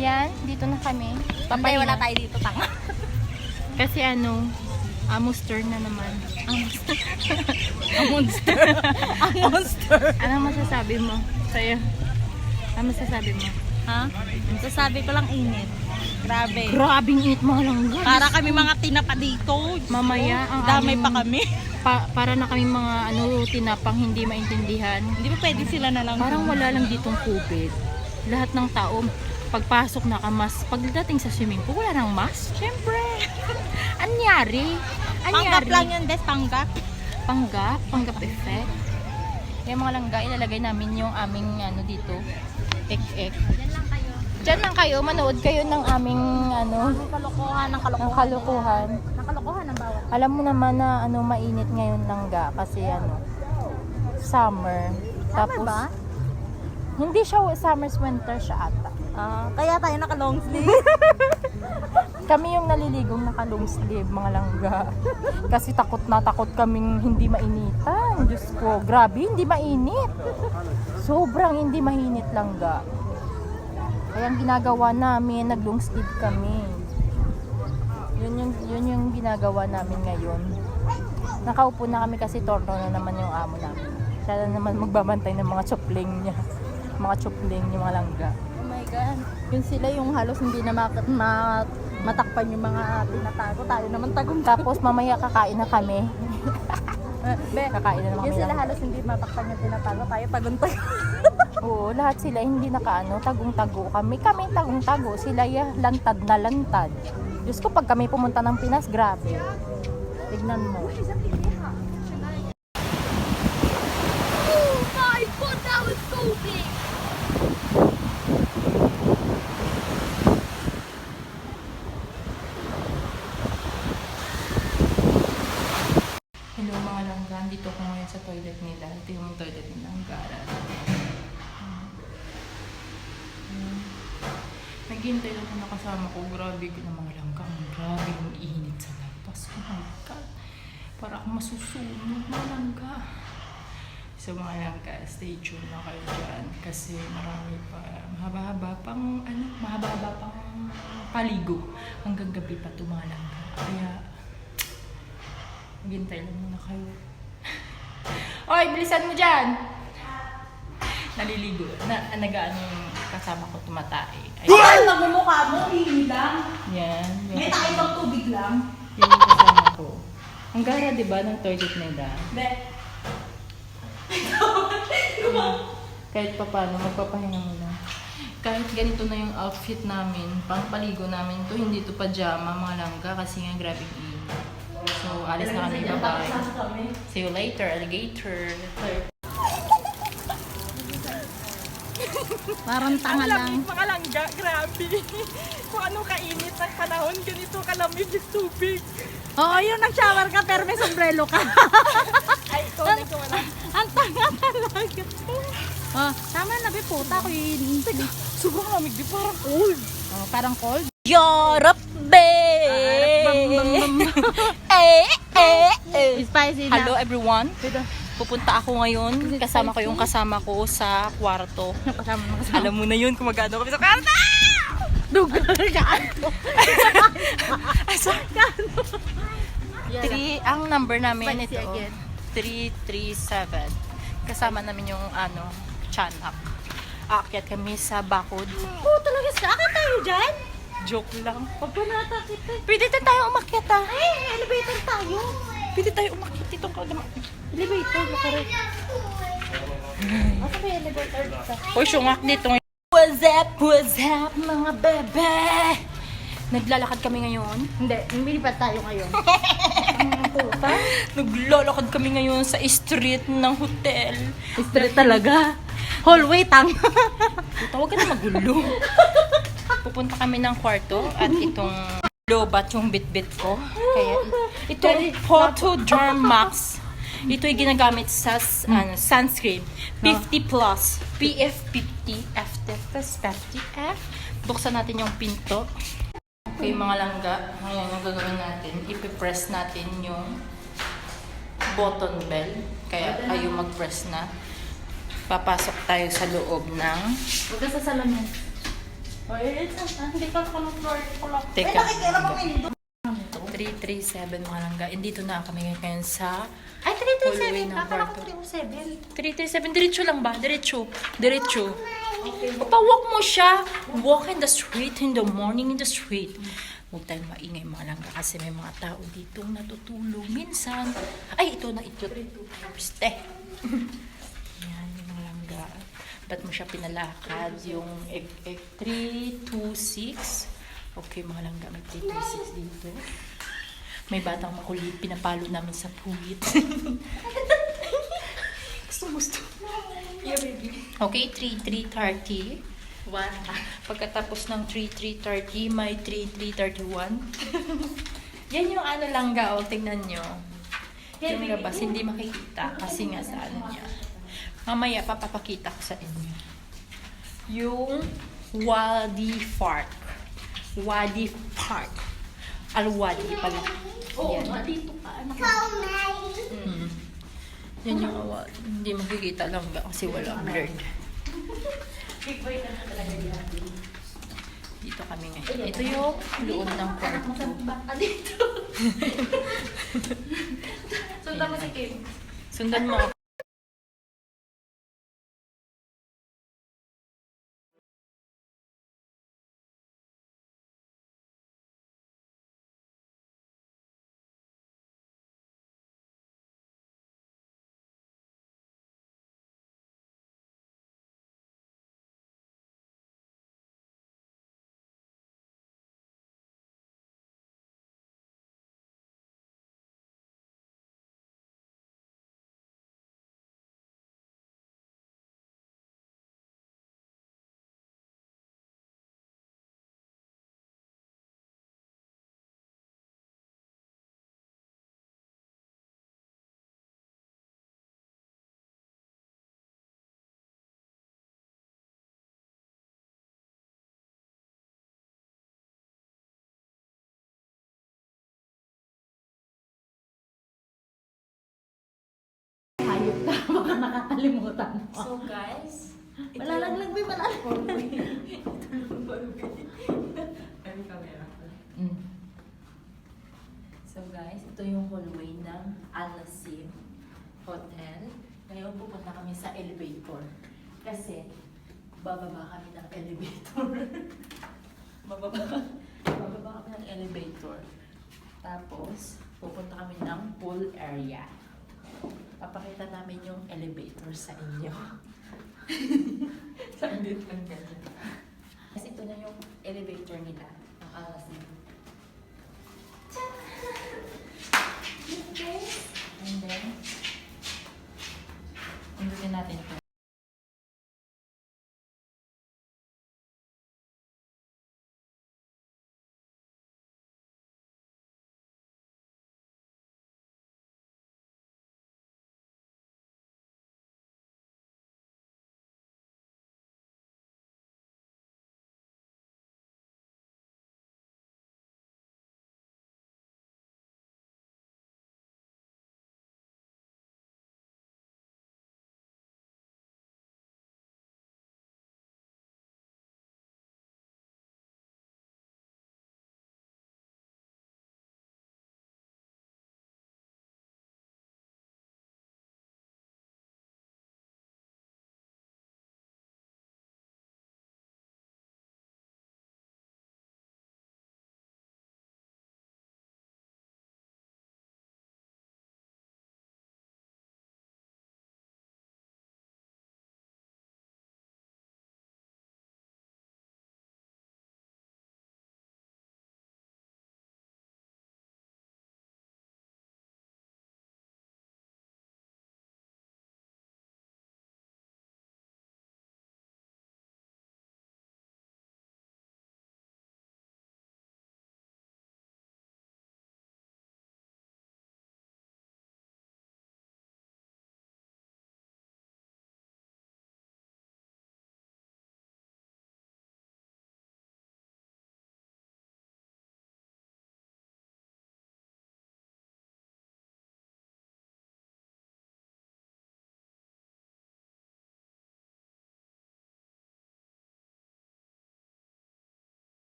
Yan, dito na kami. Papay, wala tayo dito, tanga. Kasi monster na naman. Monster. Monster. Anong masasabi mo sa'yo? Ano masasabi mo? Ha? Sasabi ko lang init. Grabe. Grabing init mga langga. Para kami mga tinapa dito. Mamaya, ang damay aming- pa kami. Para na kami mga tinapang hindi maintindihan. Hindi ba pwede sila na lang? Parang wala lang ditong COVID. Lahat ng tao, pagpasok nakamas. Pagdating sa swimming pool, wala nang mask. Siyempre. Anyari? Panggap lang yun, Des. Panggap. Panggap effect. Yung mga langga, ilalagay namin yung aming dito. Ek-ek. Diyan lang kayo, manood kayo ng aming Kalokohan ng ng kalukuhan. Nakalokohan ng bawat. Alam mo naman na mainit ngayon langga kasi summer. Summer ba? Hindi siya summer's winter siya ata. Kaya tayo naka long sleeve. Kami yung naliligong naka-long sleeve, mga langga. Kasi takot na takot kaming hindi mainitan. Diyos ko, grabe, hindi mainit. Sobrang hindi mainit langga. Kaya ang ginagawa namin, nag-long sleeve kami. Yun yung ginagawa namin ngayon. Nakaupo na kami kasi torno na naman yung amo namin. Siya na naman magbabantay ng mga chupling niya. Mga chupling yung mga langga. Oh my God. Yun sila yung halos hindi na matakpan yung mga tinatago. Tayo naman tagong. Tapos mamaya kakain na kami. Kakain na naman Yun kami. sila halos hindi matakpan yung tinatago. Tayo tagong-tago. Oo, lahat sila hindi tagong-tago kami. Kami tagong-tago, sila lantad na lantad. Diyos ko, pag kami pumunta ng Pinas, grabe. Tignan mo. Oh my god, that was so big! Hello mga langga, dito ko ngayon sa toilet nila. Ito yung toilet nila, ang gara. Naghihintay lang na kasama ko. Grabe ko na mga langga. Ang grabe yung init sa labas. Oh my God. Para akong masusunog mga langga. So mga langga, stay tuned na kayo dyan. Kasi marami pa. Mahaba-haba pang paligo. Hanggang gabi pa ito mga langga. Kaya maghintay lang muna kayo. Oy, bilisan mo dyan! Naliligo. Nag-ano yung kasama ko tumatay. Ay, magmumukha mo. Hihili lang. Yan. May tayo pang tubig lang. Yung kasama ko. Ang gara, di ba, ng toilet nila? Be. Kahit pa paano, magpapahinga muna. Kahit ganito na yung outfit namin, pangpaligo namin to, hindi to pajama, mga langga, kasi nga grabe init. So, alis na kami, bye-bye. See you later, alligator. Parang tanga lang. Mga langga, grabe. Kung anong kainit ng panahon, ganito kalamig yung tubig. Oo, yun, nag-shower ka pero may sombrero ka. Ay, ikaw na ikaw na. Ang tanga talaga. Tama na, be, puta ko yun. Sobrang lamig, di parang cold. Parang cold. Yorop, be! Spicy na. Hello everyone. Pupunta ako ngayon. Kasama ko yung kasama ko sa kwarto. Alam mo na yun kung magano kami sa kwarto. Dugo ka. Asa? Ang number namin Spicy ito. again. 337. Kasama namin yung tiyanak. Aakyat kami sa bakod. Oo, talaga sa akin tayo dyan. Joke lang. Pagpanata kita. Pwede din tayo umakyat Ay, elevator tayo. Pwede tayo umakyat itong kalama. Elevator, makarek. Asa ba yung elevator dito? Uy, syungak dito ngayon. What's up, mga bebe? Naglalakad kami ngayon. Hindi, lumilipad tayo ngayon. Ang puta. Naglalakad kami ngayon sa street ng hotel. Straight talaga. Hallway tang. Tawag ka na magulo. Pupunta kami ng kwarto at itong lobat yung bit-bit ko. Kaya itong Photoderm Max. Ito ay ginagamit sa sunscreen. 50 plus. PF 50. FF50F. Buksan natin yung pinto. Okay mga langga. Ngayon yung gagawin natin. Ipipress natin yung button bell. Kaya kayo mag-press na. Papasok tayo sa loob ng... Huwag ka sa salamin. Hindi ka floor clock. Teka. Nakikira mo window. 337 mga langga. Dito na kami ngayon sa Ay, hallway 337. ng Akala ko kwarto. 307. 337. Diretso lang ba? Diretso. Diretso. Pawalk mo siya. Walk in the street in the morning in the street. Huwag tayong maingay mga langga kasi may mga tao dito natutulog minsan. Ay, ito na ito. Piste. Yan, yung mga langga. Ba't mo siya pinalakad? Yung 326. Okay, mga langga. May 326 dito. May batang makulit. Pinapalo namin sa puwit. gusto. Yeah, baby. Okay, 3330. What? Pagkatapos ng 3330, may 3331. Yan yung ano langga, o tingnan nyo. Yung labas, hindi makikita kasi nga sa ano niya. Mamaya, papapakita ko sa inyo. Yung Wadi Park. Wadi Park. Al-Wadi pala. Yan. Dito ka, anak. Mm. Yan yung hindi makikita lang ba kasi wala blurred. Big boy ka na talaga yan. Dito kami ngayon. Ito yung loob ng kwarto. Dito. Sundan mo si Kim. Sundan mo ako. Hayop ka, baka nakakalimutan mo. So guys, Malalaglag ba? Malalaglag. Mm. So guys, ito yung hallway ng Al-Nasim Hotel. Ngayon pupunta kami sa elevator. Kasi bababa kami ng elevator. bababa kami ng elevator. Tapos pupunta kami ng pool area. Papakita namin yung elevator sa inyo. Sa inyo lang ganyan. Kasi ito na yung elevator nila, ang Al-Nasim. And then, pindutin natin ito.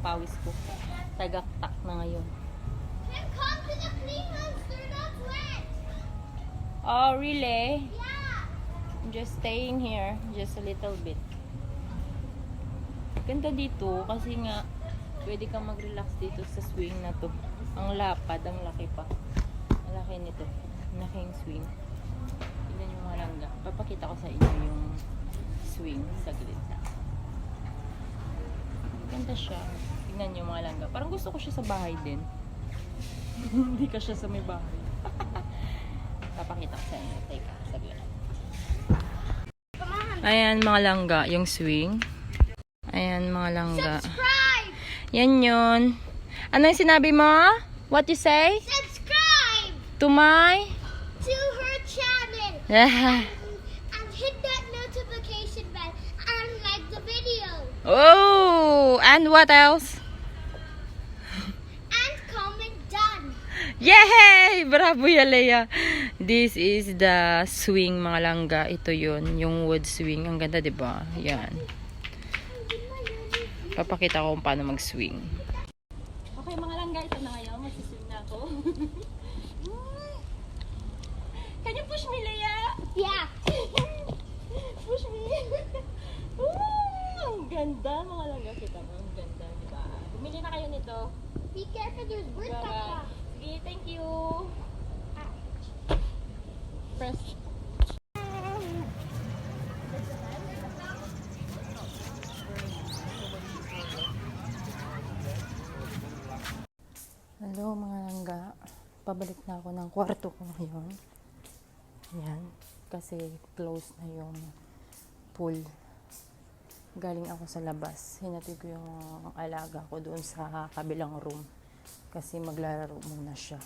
pawis ko. Tagaktak na ngayon. Come to the clean rooms, they're not wet. Oh, really? Yeah. I'm just staying here. Just a little bit. Ganda dito kasi nga pwede kang mag-relax dito sa swing na to. Ang lapad, ang laki pa. Ang laki nito. Ang laking swing. Tignan yung mga langga. Papakita ko sa inyo yung swing sa gilid. Ganda siya. Tignan yung mga langga. Parang gusto ko siya sa bahay din. Hindi ka siya sa may bahay. Papakita ko sa inyo. Teka, saglit. Ayan mga langga, yung swing. Ayan mga langga. Subscribe. Yan yun. Ano yung sinabi mo? What you say? Subscribe To my? to her channel Ah. and hit that notification bell and like the video Oh! And what else? and comment done. Yay! Bravo Yalea! This is the swing mga langga. Ito yun, yung wood swing. Ang ganda, diba? Yan. Papakita ko kung paano mag-swing. Okay mga langga, ito na ngayon. Magsiswing na ako. Can you push me, Leia? Yeah. Push me. Ang ganda mga langga. Kita mo, ang ganda, diba? Bumili na kayo nito. Be careful, there's bird Bye-bye. back. Sige, thank you. Press. Hello mga langga. Pabalik na ako ng kwarto ko ngayon. Ayan. Kasi close na yung pool. Galing ako sa labas. Hinatid ko yung alaga ko doon sa kabilang room. Kasi maglalaro muna siya.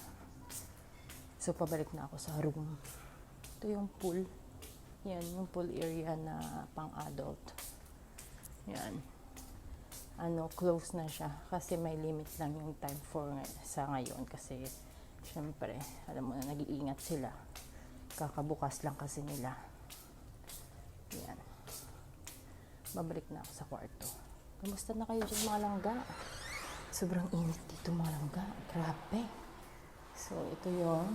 So, pabalik na ako sa room. Ito yung pool. Yan, yung pool area na pang-adult. Yan. Close na siya. Kasi may limit lang yung time sa ngayon. Kasi, syempre, alam mo na, nag-iingat sila. Kakabukas lang kasi nila. Yan. Babalik na ako sa kwarto. Kamusta na kayo dyan mga langga? Sobrang init dito mga langga. Grabe. So, ito yung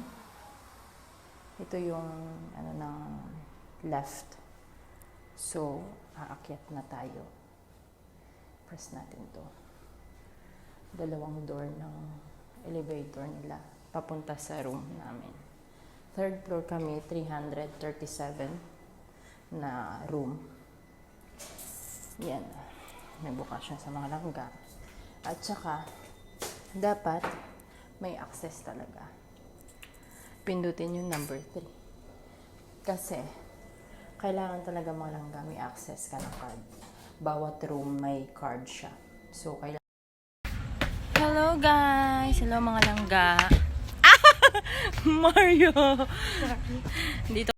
ng left. So, aakyat na tayo. Press natin to. Dalawang door ng elevator nila papunta sa room namin. Third floor kami, 337 na room. Yan. May bukas siya sa mga langga. At saka, dapat may access talaga. Pindutin yung number 3. Kasi, kailangan talaga mga langga may access ka ng card. Bawat room may card siya. So, kailangan... Hello guys! Hello mga langga! Mario! Dito